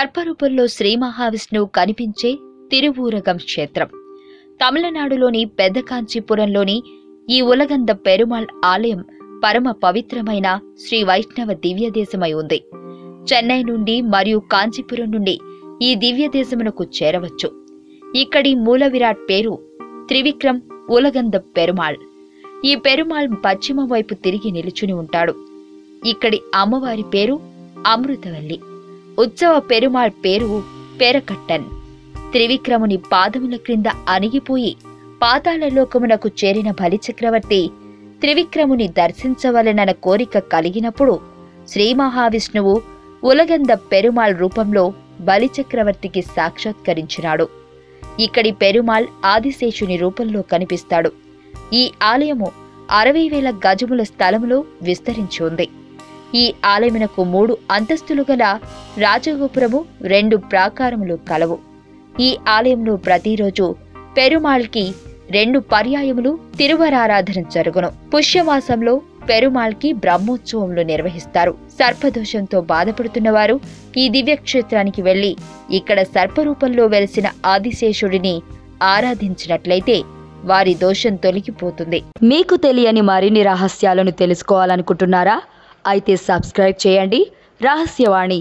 సర్పరూపంలో శ్రీ మహావిష్ణువు కనిపించే తిరువూరగం క్షేత్రం. తమిళనాడులోని పెద్ద కాంచీపురంలోని ఈ ఉలగంద పెరుమాళ్ ఆలయం పరమ పవిత్రమైన శ్రీ వైష్ణవ దివ్యదేశమై ఉంది. చెన్నై నుండి మరియు కాంచీపురం నుండి ఈ దివ్యదేశమునకు చేరవచ్చు. ఇక్కడి మూల విరాట్ పేరు త్రివిక్రమ్ ఉలగంద పెరుమాళ్. ఈ పెరుమాళ్ పశ్చిమ వైపు తిరిగి నిలుచుని ఉంటాడు. ఇక్కడి అమ్మవారి పేరు అమృతవల్లి. ఉత్సవ పెరుమాళ్ పేరు పెరకట్టన్. త్రివిక్రముని పాదముల క్రింద అణిగిపోయి పాతాళలోకమునకు చేరిన బలిచక్రవర్తి త్రివిక్రముని దర్శించవలెనన్న కోరిక కలిగినప్పుడు శ్రీ మహావిష్ణువు ఉలగంద పెరుమాళ్ రూపంలో బలిచక్రవర్తికి సాక్షాత్కరించినాడు. ఇక్కడి పెరుమాళ్ ఆదిశేషుని రూపంలో కనిపిస్తాడు. ఈ ఆలయము 60,000 గజముల స్థలములో విస్తరించి ఉంది. ఈ ఆలయమునకు 3 అంతస్తులు గల రాజగోపురము 2 ప్రాకారములు కలవు. ఈ ఆలయంలో ప్రతిరోజు పెరుమాళ్కి 2 పర్యాయములు తిరువరారాధన జరుగును. పుష్యమాసంలో పెరుమాళ్కి బ్రహ్మోత్సవములు నిర్వహిస్తారు. సర్పదోషంతో బాధపడుతున్న వారు ఈ దివ్యక్షేత్రానికి వెళ్లి ఇక్కడ సర్పరూపంలో వెలిసిన ఆదిశేషుడిని ఆరాధించినట్లయితే వారి దోషం తొలగిపోతుంది. మీకు తెలియని మరిన్ని రహస్యాలను తెలుసుకోవాలనుకుంటున్నారా? అయితే సబ్స్క్రైబ్ చేయండి రహస్యవాణి.